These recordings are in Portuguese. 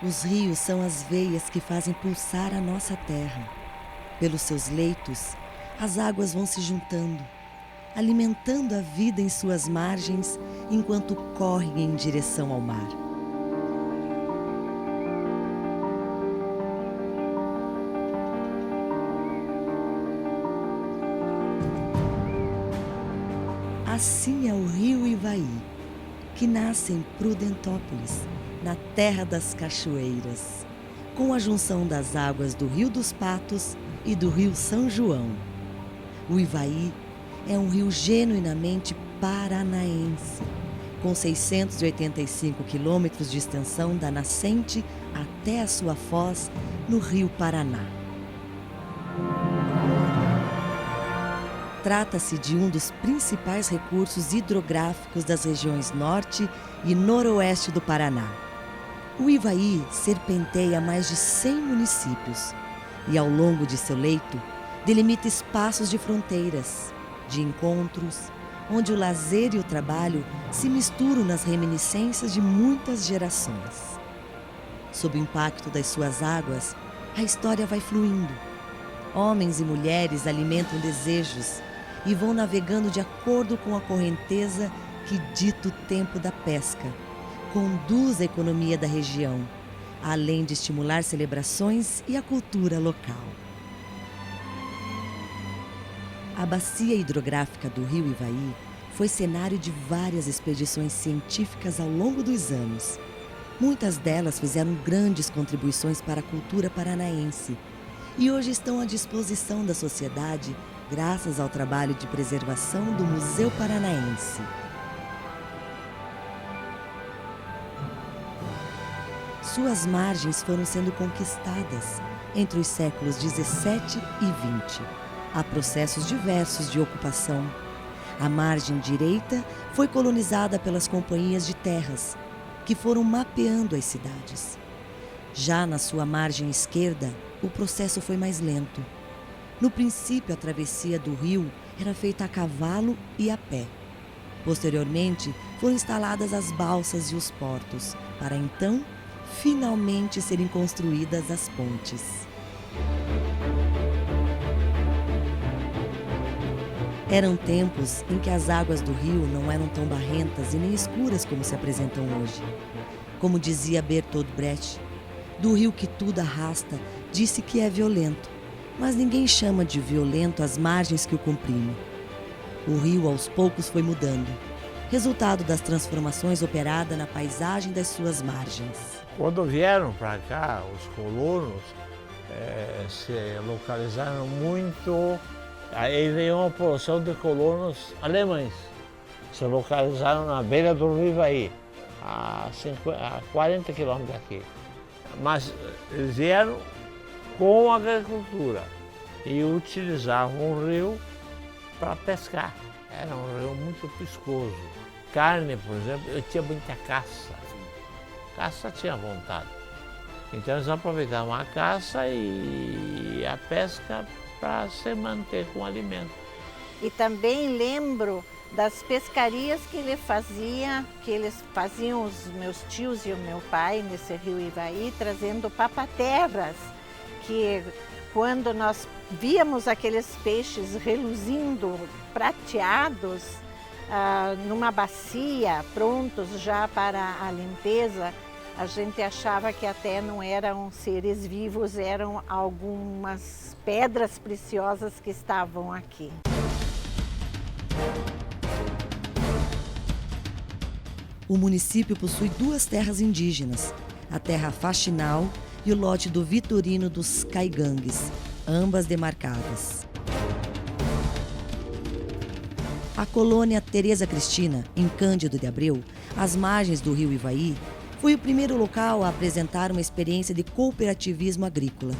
Os rios são as veias que fazem pulsar a nossa terra. Pelos seus leitos, as águas vão se juntando, alimentando a vida em suas margens enquanto correm em direção ao mar. Assim é o rio Ivaí, que nasce em Prudentópolis, na terra das cachoeiras, com a junção das águas do Rio dos Patos e do Rio São João. O Ivaí é um rio genuinamente paranaense, com 685 quilômetros de extensão da nascente até a sua foz no Rio Paraná. Trata-se de um dos principais recursos hidrográficos das regiões norte e noroeste do Paraná. O Ivaí serpenteia mais de 100 municípios e, ao longo de seu leito, delimita espaços de fronteiras, de encontros, onde o lazer e o trabalho se misturam nas reminiscências de muitas gerações. Sob o impacto das suas águas, a história vai fluindo. Homens e mulheres alimentam desejos e vão navegando de acordo com a correnteza que dita o tempo da pesca, conduz a economia da região, além de estimular celebrações e a cultura local. A bacia hidrográfica do rio Ivaí foi cenário de várias expedições científicas ao longo dos anos. Muitas delas fizeram grandes contribuições para a cultura paranaense e hoje estão à disposição da sociedade graças ao trabalho de preservação do Museu Paranaense. Suas margens foram sendo conquistadas entre os séculos 17 e 20. Há processos diversos de ocupação. A margem direita foi colonizada pelas companhias de terras, que foram mapeando as cidades. Já na sua margem esquerda, o processo foi mais lento. No princípio, a travessia do rio era feita a cavalo e a pé. Posteriormente, foram instaladas as balsas e os portos, para então, finalmente serem construídas as pontes. Eram tempos em que as águas do rio não eram tão barrentas e nem escuras como se apresentam hoje. Como dizia Bertolt Brecht, do rio que tudo arrasta, disse que é violento, mas ninguém chama de violento as margens que o comprimem. O rio aos poucos foi mudando, resultado das transformações operadas na paisagem das suas margens. Quando vieram para cá, os colonos se localizaram muito. Aí veio uma porção de colonos alemães. Se localizaram na beira do rio Ivaí, a 40 quilômetros daqui. Mas eles vieram com a agricultura e utilizavam o rio para pescar. Era um rio muito piscoso. Carne, por exemplo, eu tinha muita caça. Caça tinha vontade. Então eles aproveitavam a caça e a pesca para se manter com alimento. E também lembro das pescarias que eles faziam os meus tios e o meu pai nesse rio Ivaí, trazendo papaterras, que quando nós víamos aqueles peixes reluzindo, prateados, numa bacia, prontos já para a limpeza, a gente achava que até não eram seres vivos, eram algumas pedras preciosas que estavam aqui. O município possui duas terras indígenas, a terra Faxinal e o lote do Vitorino dos Caigangues, ambas demarcadas. A colônia Tereza Cristina, em Cândido de Abreu, às margens do rio Ivaí, foi o primeiro local a apresentar uma experiência de cooperativismo agrícola.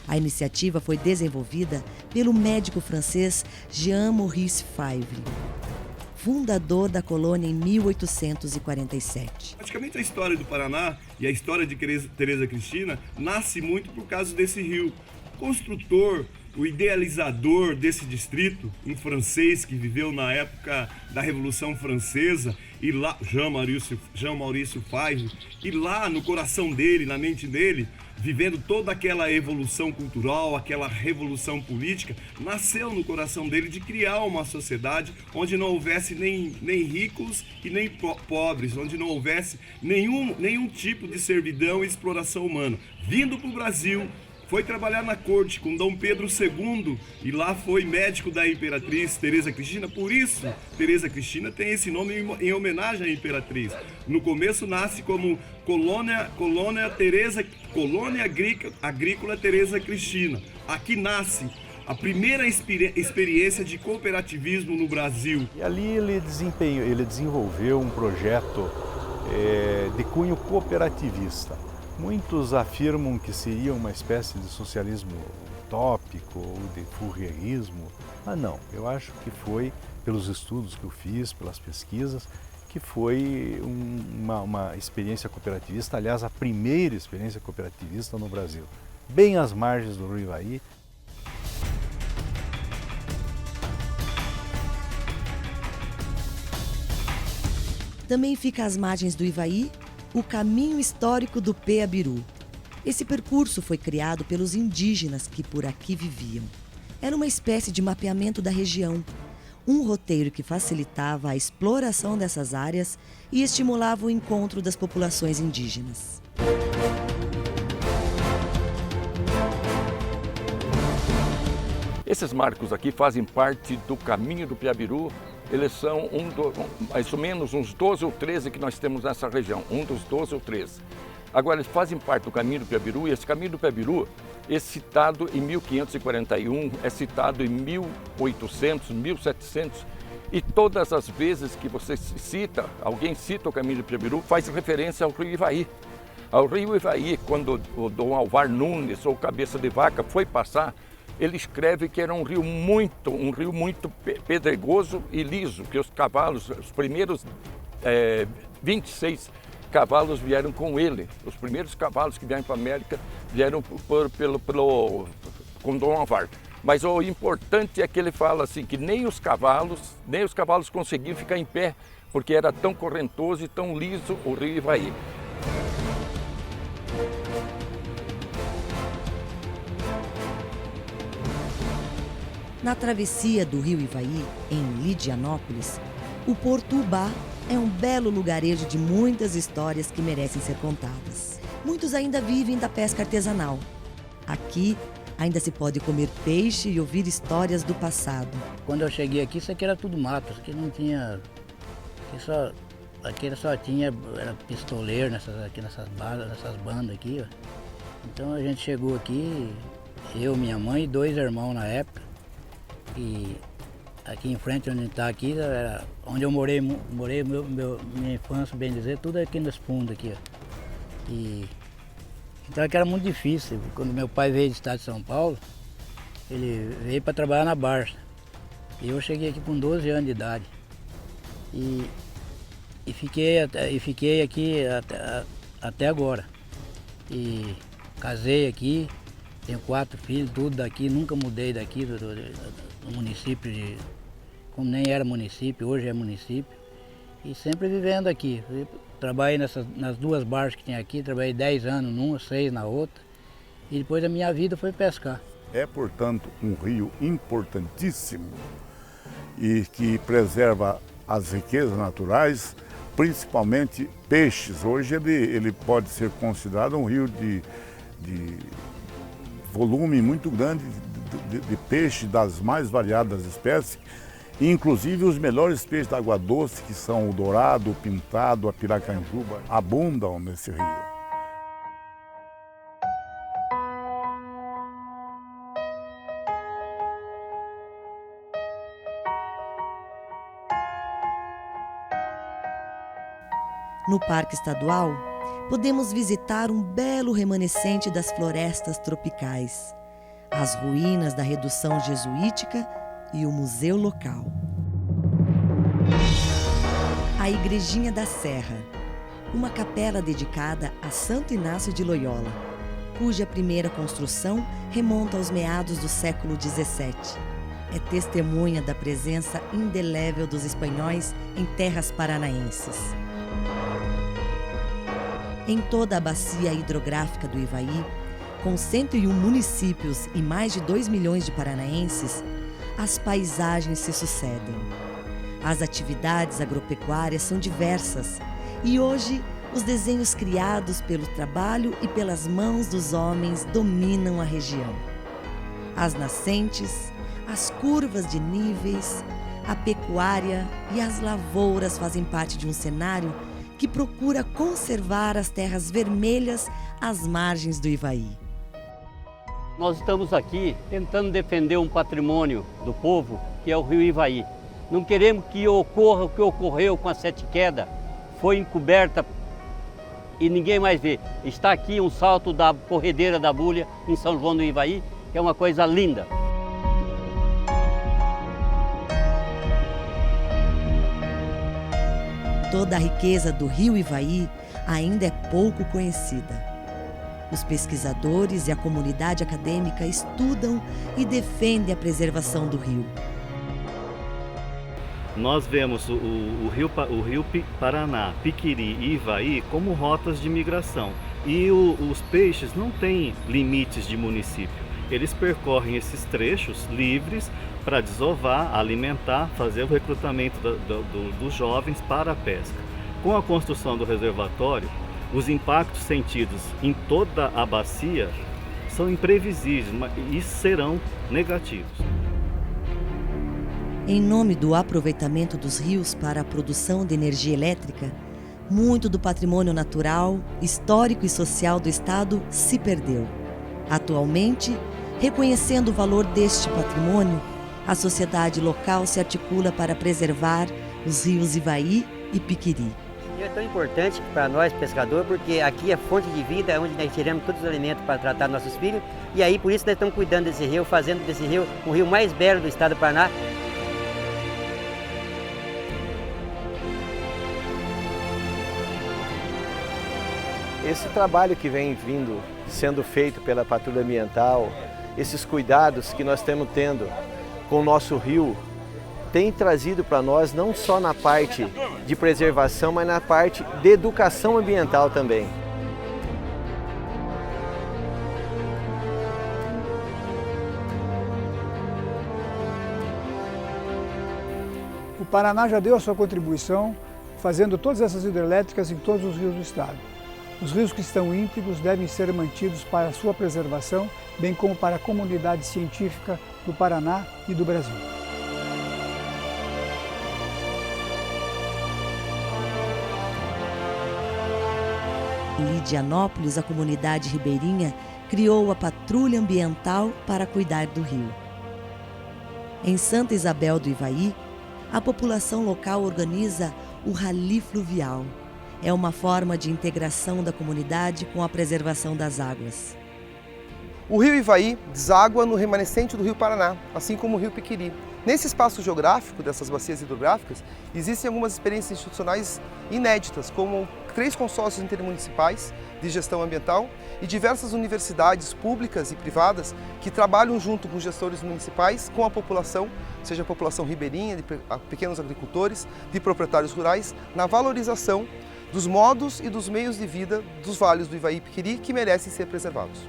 A iniciativa foi desenvolvida pelo médico francês Jean-Maurice Favre, fundador da colônia em 1847. Praticamente a história do Paraná e a história de Tereza Cristina nasce muito por causa desse rio. Construtor o idealizador desse distrito, um francês que viveu na época da Revolução Francesa, e lá, Jean Maurício Faivre, e lá no coração dele, na mente dele, vivendo toda aquela evolução cultural, aquela revolução política, nasceu no coração dele de criar uma sociedade onde não houvesse nem ricos e nem pobres, onde não houvesse nenhum tipo de servidão e exploração humana. Vindo para o Brasil, foi trabalhar na corte com Dom Pedro II e lá foi médico da Imperatriz Teresa Cristina. Por isso, Teresa Cristina tem esse nome em homenagem à Imperatriz. No começo nasce como Colônia Agrícola Teresa Cristina. Aqui nasce a primeira experiência de cooperativismo no Brasil. E ali ele desenvolveu um projeto de cunho cooperativista. Muitos afirmam que seria uma espécie de socialismo utópico ou de fourierismo, mas não, eu acho que foi, pelos estudos que eu fiz, pelas pesquisas, que foi uma experiência cooperativista, aliás, a primeira experiência cooperativista no Brasil, bem às margens do Rio Ivaí. Também fica às margens do Ivaí o caminho histórico do Peabiru. Esse percurso foi criado pelos indígenas que por aqui viviam. Era uma espécie de mapeamento da região, um roteiro que facilitava a exploração dessas áreas e estimulava o encontro das populações indígenas. Esses marcos aqui fazem parte do caminho do Peabiru. Eles são mais ou menos uns 12 ou 13 que nós temos nessa região, um dos 12 ou 13. Agora, eles fazem parte do caminho do Peabiru, e esse caminho do Peabiru é citado em 1541, é citado em 1800, 1700, e todas as vezes que você cita, alguém cita o caminho do Peabiru, faz referência ao rio Ivaí. Ao rio Ivaí, quando o Dom Alvar Nunes, ou Cabeça de Vaca, foi passar, ele escreve que era um rio muito pedregoso e liso, que os cavalos, os primeiros 26 cavalos vieram com ele. Os primeiros cavalos que vieram para a América vieram com Dom Alvar. Mas o importante é que ele fala assim, que nem os cavalos conseguiam ficar em pé, porque era tão correntoso e tão liso o rio Ivaí. Na travessia do rio Ivaí, em Lidianópolis, o Porto Ubá é um belo lugarejo de muitas histórias que merecem ser contadas. Muitos ainda vivem da pesca artesanal. Aqui, ainda se pode comer peixe e ouvir histórias do passado. Quando eu cheguei aqui, isso aqui era tudo mato, isso aqui não tinha... Aqui só tinha, era pistoleiro nessas bandas aqui, ó. Então a gente chegou aqui, eu, minha mãe e 2 irmãos na época. E aqui em frente, onde está aqui, era onde eu morei minha infância, bem dizer, tudo aqui nos fundos aqui, ó. E então aqui era muito difícil. Quando meu pai veio do estado de São Paulo, ele veio para trabalhar na Barça. E eu cheguei aqui com 12 anos de idade. E fiquei aqui até agora. E casei aqui, tenho 4 filhos, tudo daqui, nunca mudei daqui do município, como nem era município, hoje é município. E sempre vivendo aqui. Eu trabalhei nas 2 barcas que tem aqui, trabalhei 10 anos numa, 6 na outra. E depois a minha vida foi pescar. É, portanto, um rio importantíssimo e que preserva as riquezas naturais, principalmente peixes. Hoje ele pode ser considerado um rio de volume muito grande de peixe das mais variadas espécies, inclusive os melhores peixes da água doce, que são o dourado, o pintado, a piracanjuba, abundam nesse rio. No Parque Estadual, podemos visitar um belo remanescente das florestas tropicais, as ruínas da redução jesuítica e o museu local. A Igrejinha da Serra, uma capela dedicada a Santo Inácio de Loyola. cuja primeira construção remonta aos meados do século XVII. É testemunha da presença indelével dos espanhóis em terras paranaenses. Em toda a bacia hidrográfica do Ivaí, com 101 municípios e mais de 2 milhões de paranaenses, as paisagens se sucedem. As atividades agropecuárias são diversas e hoje os desenhos criados pelo trabalho e pelas mãos dos homens dominam a região. As nascentes, as curvas de níveis, a pecuária e as lavouras fazem parte de um cenário que procura conservar as terras vermelhas às margens do Ivaí. Nós estamos aqui tentando defender um patrimônio do povo, que é o rio Ivaí. Não queremos que ocorra o que ocorreu com a Sete Quedas. Foi encoberta e ninguém mais vê. Está aqui um salto da corredeira da Bulha em São João do Ivaí, que é uma coisa linda. Toda a riqueza do rio Ivaí ainda é pouco conhecida. Os pesquisadores e a comunidade acadêmica estudam e defendem a preservação do rio. Nós vemos o rio Paraná, Piquiri e Ivaí como rotas de migração. E os peixes não têm limites de município. Eles percorrem esses trechos livres para desovar, alimentar, fazer o recrutamento dos jovens para a pesca. Com a construção do reservatório, os impactos sentidos em toda a bacia são imprevisíveis e serão negativos. Em nome do aproveitamento dos rios para a produção de energia elétrica, muito do patrimônio natural, histórico e social do estado se perdeu. Atualmente, reconhecendo o valor deste patrimônio, a sociedade local se articula para preservar os rios Ivaí e Piquiri. É tão importante para nós, pescadores, porque aqui é fonte de vida, é onde nós tiramos todos os alimentos para tratar nossos filhos. E aí, por isso, nós estamos cuidando desse rio, fazendo desse rio o rio mais belo do estado do Paraná. Esse trabalho que vem sendo feito pela Patrulha Ambiental, esses cuidados que nós estamos tendo com o nosso rio, tem trazido para nós não só na parte de preservação, mas na parte de educação ambiental também. O Paraná já deu a sua contribuição, fazendo todas essas hidrelétricas em todos os rios do estado. Os rios que estão íntegros devem ser mantidos para a sua preservação, bem como para a comunidade científica do Paraná e do Brasil. Em Lidianópolis, a comunidade ribeirinha criou a Patrulha Ambiental para cuidar do rio. Em Santa Isabel do Ivaí, a população local organiza o Rally Fluvial. É uma forma de integração da comunidade com a preservação das águas. O rio Ivaí deságua no remanescente do rio Paraná, assim como o rio Piquiri. Nesse espaço geográfico dessas bacias hidrográficas, existem algumas experiências institucionais inéditas, como 3 consórcios intermunicipais de gestão ambiental e diversas universidades públicas e privadas que trabalham junto com gestores municipais, com a população, seja a população ribeirinha, de pequenos agricultores, de proprietários rurais, na valorização dos modos e dos meios de vida dos vales do Ivaí e Piquiri que merecem ser preservados.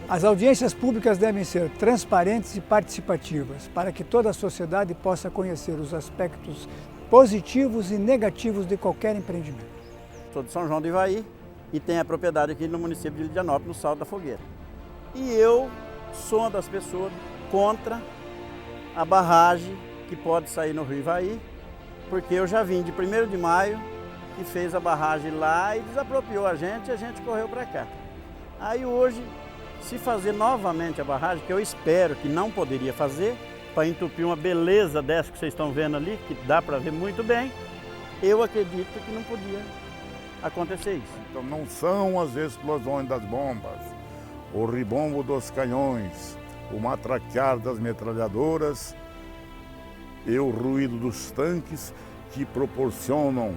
As audiências públicas devem ser transparentes e participativas, para que toda a sociedade possa conhecer os aspectos positivos e negativos de qualquer empreendimento. Sou de São João do Ivaí e tenho a propriedade aqui no município de Lidianópolis, no Salto da Fogueira. E eu sou uma das pessoas contra a barragem que pode sair no rio Ivaí, porque eu já vim de 1º de maio e fez a barragem lá e desapropriou a gente correu para cá. Aí hoje, se fazer novamente a barragem, que eu espero que não poderia fazer, para entupir uma beleza dessa que vocês estão vendo ali, que dá para ver muito bem, eu acredito que não podia acontecer isso. Então não são as explosões das bombas, o ribombo dos canhões, o matraquear das metralhadoras e o ruído dos tanques que proporcionam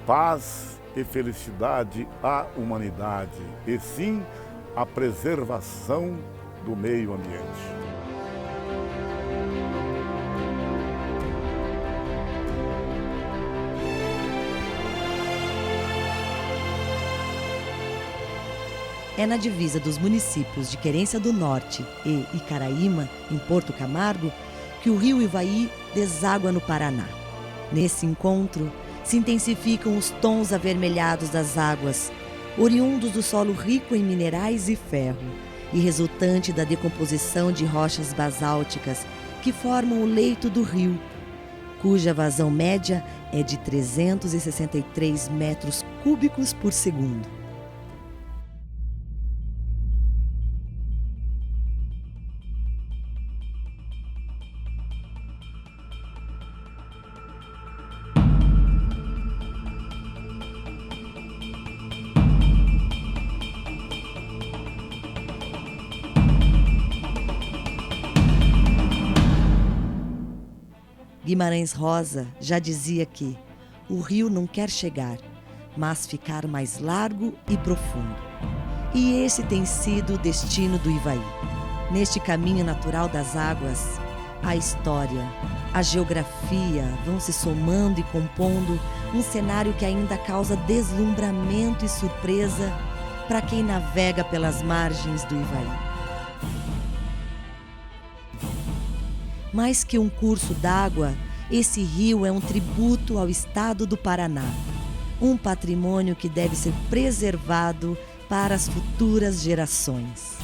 paz e felicidade à humanidade, e sim a preservação do meio ambiente. É na divisa dos municípios de Querência do Norte e Icaraíma, em Porto Camargo, que o rio Ivaí deságua no Paraná. Nesse encontro, se intensificam os tons avermelhados das águas, oriundos do solo rico em minerais e ferro, e resultante da decomposição de rochas basálticas que formam o leito do rio, cuja vazão média é de 363 metros cúbicos por segundo. Guimarães Rosa já dizia que o rio não quer chegar, mas ficar mais largo e profundo. E esse tem sido o destino do Ivaí. Neste caminho natural das águas, a história, a geografia vão se somando e compondo um cenário que ainda causa deslumbramento e surpresa para quem navega pelas margens do Ivaí. Mais que um curso d'água, esse rio é um tributo ao estado do Paraná. Um patrimônio que deve ser preservado para as futuras gerações.